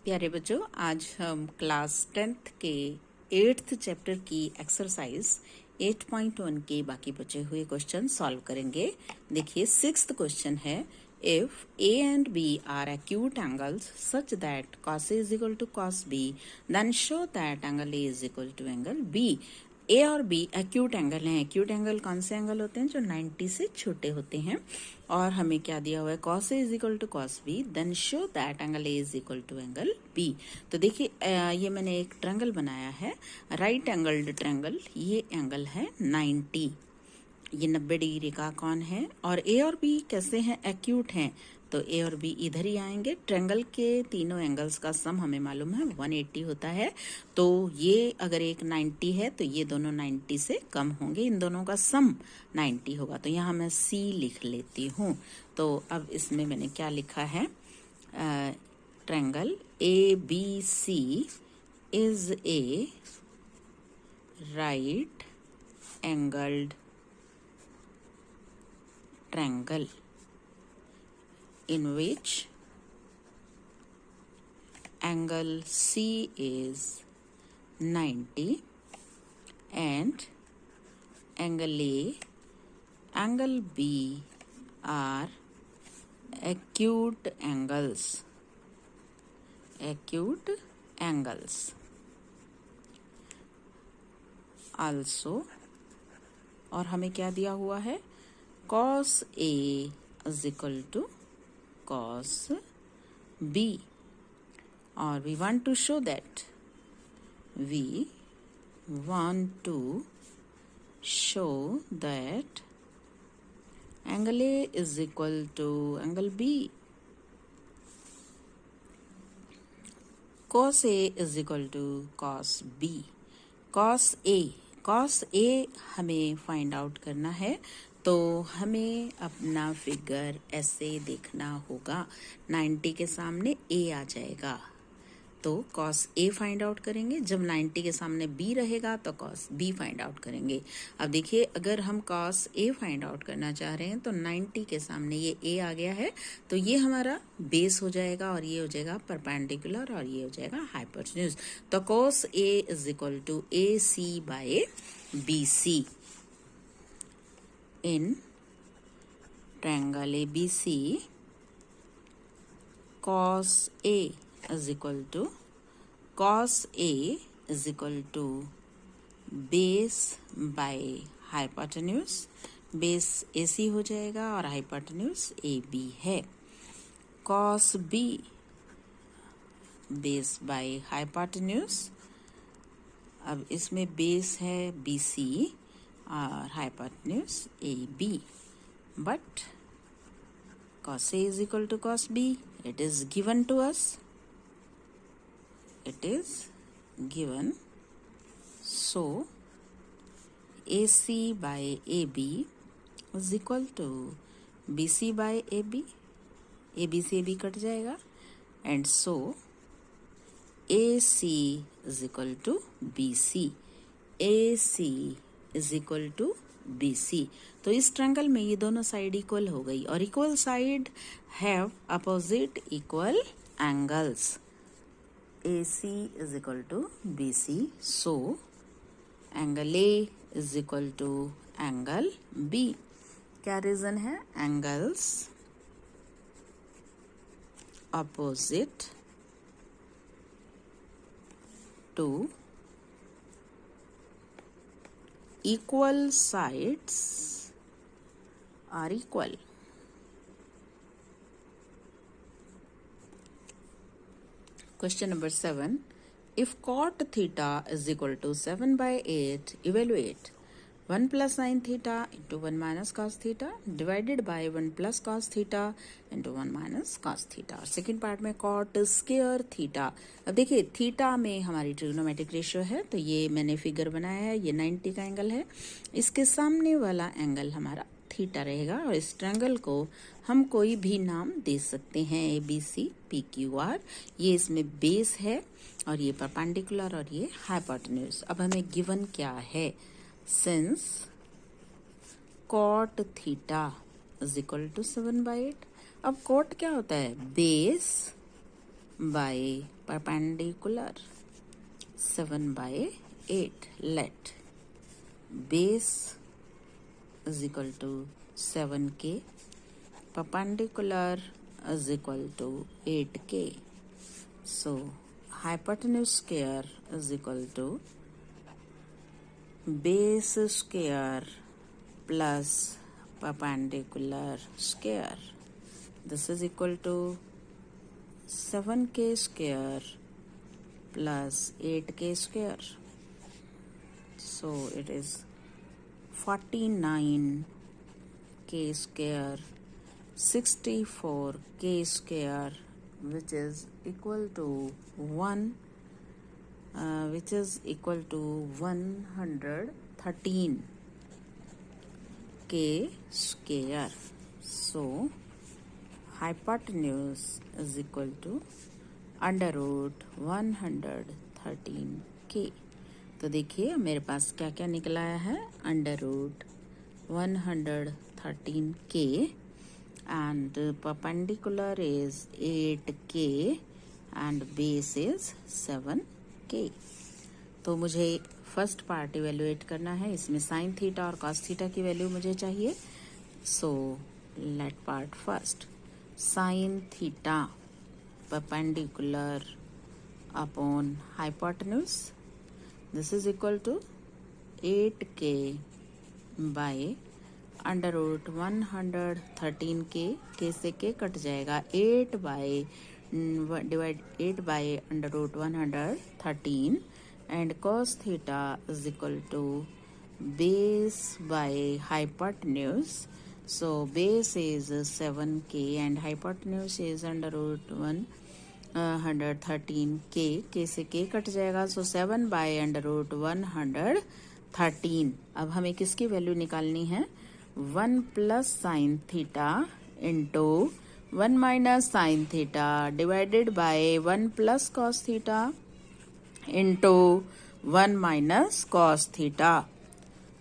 प्यारे बच्चों, आज हम क्लास 10th के 8th चैप्टर की एक्सरसाइज 8.1 के बाकी बचे हुए क्वेश्चन सॉल्व करेंगे। देखिए 6th क्वेश्चन है, if a and b are acute angles such that cos a is equal to cos b, then show that angle a is equal to angle b। ए और B acute angle हैं। Acute angle कौन से angle होते हैं? जो 90 से छोटे होते हैं। और हमें क्या दिया हुआ है? cos A is equal to cos B, then show that angle A is equal to angle B। तो देखिए ये मैंने एक ट्रायंगल बनाया है, राइट एंगल्ड ट्रायंगल। ये एंगल है 90, ये 90 डिग्री का कौन है? और ए और बी कैसे हैं? एक्यूट हैं। तो ए और बी इधर ही आएंगे। ट्रायंगल के तीनों एंगल्स का सम हमें मालूम है 180 होता है। तो ये अगर एक 90 है तो ये दोनों 90 से कम होंगे, इन दोनों का सम 90 होगा। तो यहाँ मैं सी लिख लेती हूँ। तो अब इसमें मैंने क्या लिखा है? Triangle A B C is a right angled triangle in which angle C is 90 and angle A, angle B are acute angles. Acute angles. Also, और हमें क्या दिया हुआ है? cos A is equal to cos B, और we want to show that angle A is equal to angle B. cos A is equal to cos B. cos A हमें find out करना है। तो हमें अपना फिगर ऐसे देखना होगा, 90 के सामने a आ जाएगा तो cos A फाइंड आउट करेंगे। जब 90 के सामने b रहेगा तो cos B फाइंड आउट करेंगे। अब देखिए, अगर हम cos A फाइंड आउट करना चाह रहे हैं तो 90 के सामने ये a आ गया है, तो ये हमारा बेस हो जाएगा और ये हो जाएगा परपेंडिकुलर और ये हो जाएगा हाइपोटेन्यूज। तो cos A is equal to AC by BC। In triangle ABC, cos A is equal to base by hypotenuse। Base AC हो जाएगा और हाइपोटेन्यूज AB है। cos B base by hypotenuse. अब इसमें बेस है BC और hypotenuse AB, but cos A is equal to cos B, it is given to us. So AC by AB is equal to BC by AB। AB से AB cut जाएगा, and so AC is equal to BC। AC is equal to BC। तो इस triangle में ये दोनों side equal हो गई, और equal side have opposite equal angles. AC is equal to BC, so angle A is equal to angle B। क्या reason है? Angles opposite to equal sides are equal। Question number 7, if cot theta is equal to 7 by 8, evaluate 1 plus sin theta into 1 minus cos theta divided by 1 plus cos theta into 1 minus cos theta। और second part में cot square theta. अब देखिए, theta में हमारी trigonometric ratio है, तो ये मैंने फिगर बनाया है, ये 90 का एंगल है, इसके सामने वाला एंगल हमारा थीटा रहेगा। और इस ट्रायंगल को हम कोई भी नाम दे सकते हैं, ABC PQR। ये इसमें बेस है और ये परपेंडिकुलर और ये हाइपोटेन्यूज। अब हमें गिवन क्या है? Since cot theta is equal to 7 by 8। अब cot क्या होता है? Base by perpendicular 7 by 8. Let base is equal to 7k, perpendicular is equal to 8k. So hypotenuse square is equal to base square plus perpendicular square. This is equal to 7k square plus 8k square. So it is 49k square, 64k square, which is equal to 113 k square. So hypotenuse is equal to under root 113k. तो देखिए मेरे पास क्या क्या निकला है, under root 113k and perpendicular is 8k and base is 7k. तो मुझे फर्स्ट पार्ट इवेल्युएट करना है, इसमें साइन थीटा और कॉस थीटा की वैल्यू मुझे चाहिए. So let part first. Sine theta perpendicular upon hypotenuse, this is equal to 8k by under root 113k. k से k कट जाएगा, 8 by under root 113 and cos theta is equal to base by hypotenuse. So base is 7k and hypotenuse is under root 113k. k से k cut जाएगा, so 7 by under root 113. अब हमें किसकी value निकालनी है, 1 plus sin theta into 1 minus sin theta divided by 1 plus cos theta into 1 minus cos theta.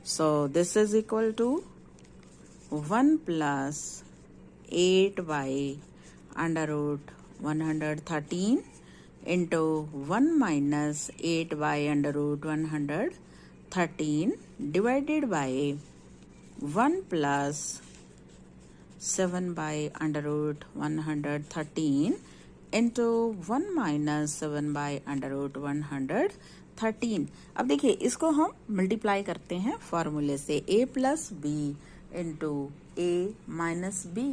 So this is equal to 1 plus 8 by under root 113 into 1 minus 8 by under root 113 divided by 1 plus 7 by under root 113 into 1 minus 7 by under root 113. अब देखिए इसको हम multiply करते हैं फॉर्मूले से, a plus b into a minus B,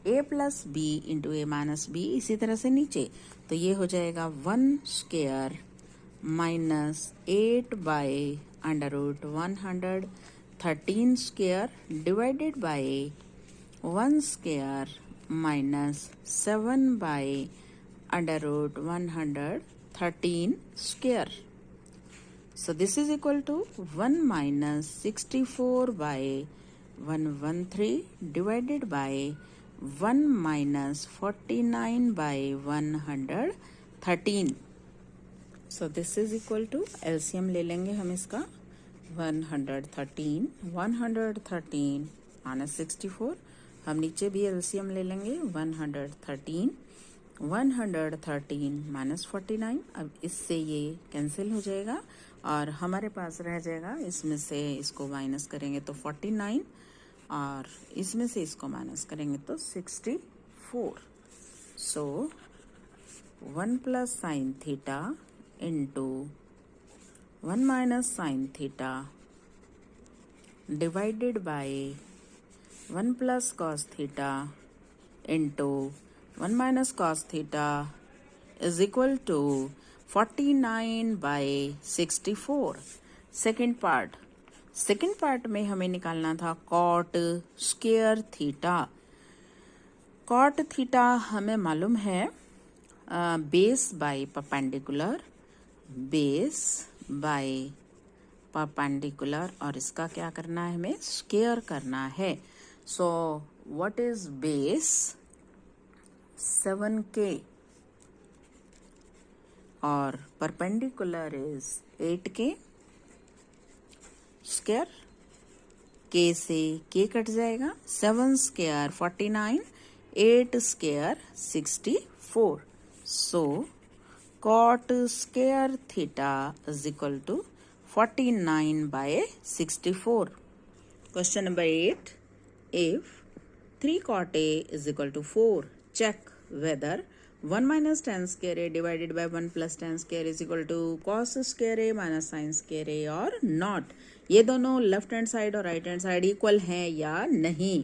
a plus B into A minus B. इसी तरह से नीचे तो ये हो जाएगा 1 square minus 8 by under root 113 square divided by 1 square minus 7 by under root 113 square. So this is equal to 1 minus 64 by 113 divided by 1 minus 49 by 113. So this is equal to LCM ले लेंगे हम इसका, 113 minus 64. हम नीचे भी LCM ले लेंगे, 113 minus 49. अब इससे ये कैंसिल हो जाएगा और हमारे पास रह जाएगा, इसमें से इसको माइनस करेंगे तो 49 और इसमें से इसको माइनस करेंगे तो 64. So 1 plus sine theta into 1 minus sine theta divided by 1 plus cos theta into 1 minus cos theta is equal to 49 by 64. Second part में हमें निकालना था cot square theta. Cot theta हमें मालूम है बेस बाय परपेंडिकुलर और इसका क्या करना है, हमें स्क्वायर करना है. So what is base, 7k और perpendicular is 8k square. k से k कट जाएगा, 7 square 49, 8 square 64. So cot square theta is equal to 49 by 64. Question number 8. If 3 cot A is equal to 4, check whether 1 minus tan square A divided by 1 plus tan square is equal to cos square A minus sin square A or not. ये दोनों left hand side और right hand side equal हैं या नहीं.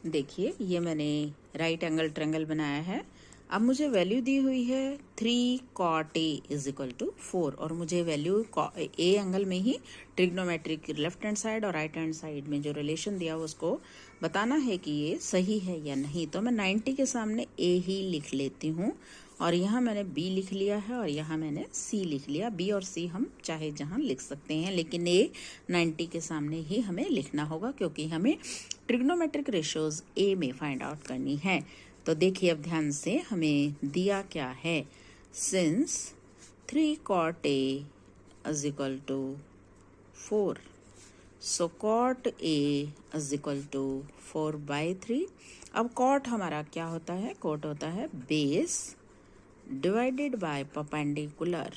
देखिए ये मैंने right angle triangle बनाया है. अब मुझे वैल्यू दी हुई है 3 cot A is equal to 4 और मुझे वैल्यू ए एंगल में ही ट्रिग्नोमेट्रिक लेफ्ट हैंड साइड और राइट हैंड साइड में जो रिलेशन दिया हुआ उसको बताना है कि ये सही है या नहीं. तो मैं 90 के सामने A ही लिख लेती हूँ और यहाँ मैंने B लिख लिया है और यहाँ मैंने C लिख लिया. B और C हम चाहे जहाँ लिख सकते हैं, लेकिन A 90 के सामने ही हमें लिखना होगा क्योंकि हमें ट्रिग्नोमेट्रिक रेशियोज A में फाइंड आउट करनी है. तो देखिए अब ध्यान से हमें दिया क्या है. Since 3 cot A is equal to 4, so cot A is equal to 4 by 3. अब cot हमारा क्या होता है? cot होता है base divided by perpendicular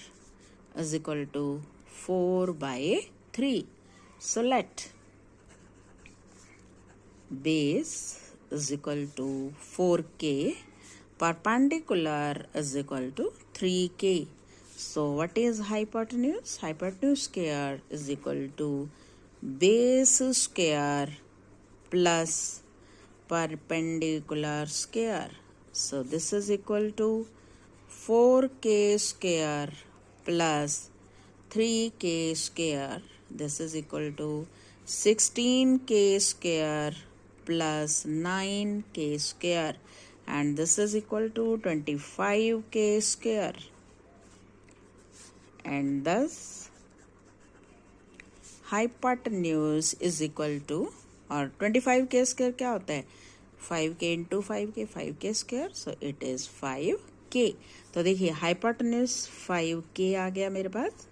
is equal to 4 by 3. So let base is equal to 4k, perpendicular is equal to 3k. So what is hypotenuse? Hypotenuse square is equal to base square plus perpendicular square. So this is equal to 4k square plus 3k square. This is equal to 16k square plus 9k square, and this is equal to 25k square. And thus hypotenuse is equal to, और 25k square क्या होता है? 5k into 5k, 5k square, so it is 5k. तो देखिए hypotenuse 5k आ गया मेरे पास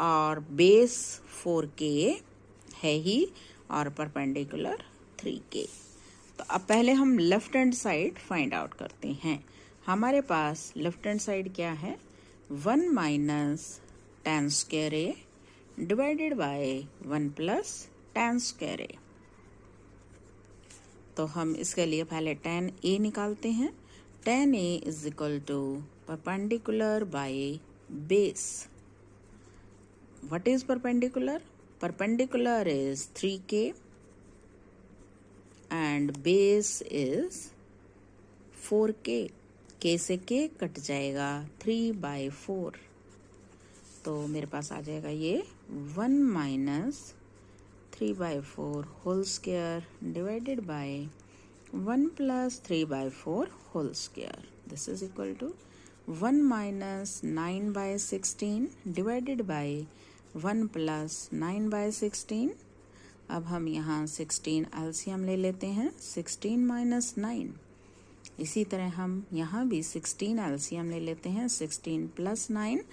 और base 4k है ही और परपेंडिकुलर 3k. तो अब पहले हम left hand side find out करते हैं. हमारे पास लेफ्ट हैंड साइड क्या है? 1 minus tan square A divided by 1 plus tan square A. तो हम इसके लिए पहले tan A निकालते हैं. tan A is equal to perpendicular by base. What is perpendicular? Perpendicular is 3k and base is 4k. k से k cut जाएगा 3 by 4. तो मेरे पास आ जाएगा ये 1 minus 3 by 4 whole square divided by 1 plus 3 by 4 whole square. This is equal to 1 minus 9 by 16 divided by 1 plus 9 by 16. अब हम यहाँ 16 LCM ले लेते हैं. 16 minus 9. इसी तरह हम यहाँ भी 16 एलसीएम ले लेते हैं. 16 plus 9.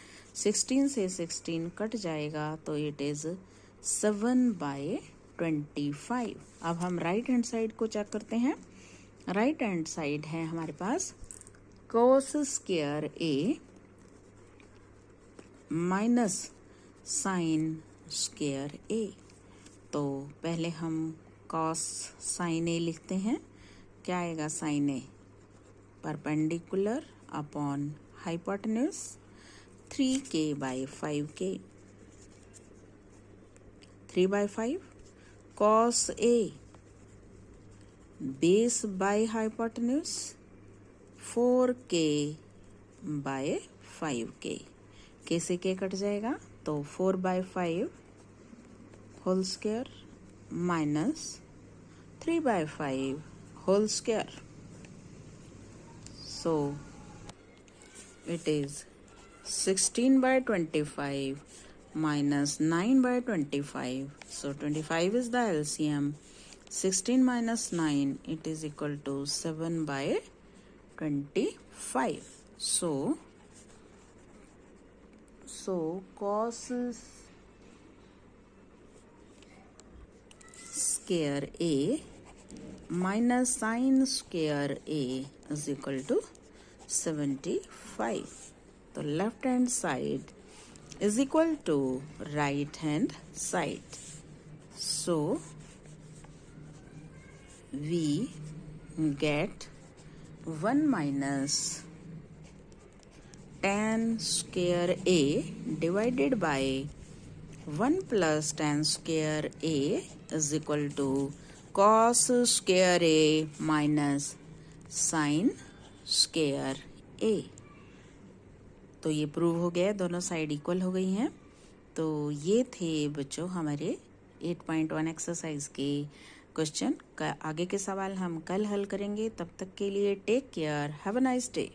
16 से 16 कट जाएगा तो इट इज 7 by 25. अब हम राइट हैंड साइड को चेक करते हैं. राइट हैंड साइड है हमारे पास cos square A minus sine square A. तो पहले हम cos साइन A लिखते हैं. क्या आएगा sine A? Perpendicular upon hypotenuse 3k by 5k. 3 by 5 cos A base by hypotenuse 4k by 5k. k से k कट जाएगा तो 4 by 5 whole square minus 3 by 5 whole square. So it is 16 by 25 minus 9 by 25. So 25 is the LCM. 16 minus 9, it is equal to 7 by 25. So cos square A minus sin square A is equal to 75. तो left hand side is equal to right hand side. So we get 1 minus tan square a divided by 1 plus tan square a is equal to cos square a minus sin square a. तो ये prove हो गया, दोनों side equal हो गई हैं। तो ये थे बच्चों हमारे 8.1 एक्सरसाइज के क्वेश्चन। आगे के सवाल हम कल हल करेंगे। तब तक के लिए take care, have a nice day.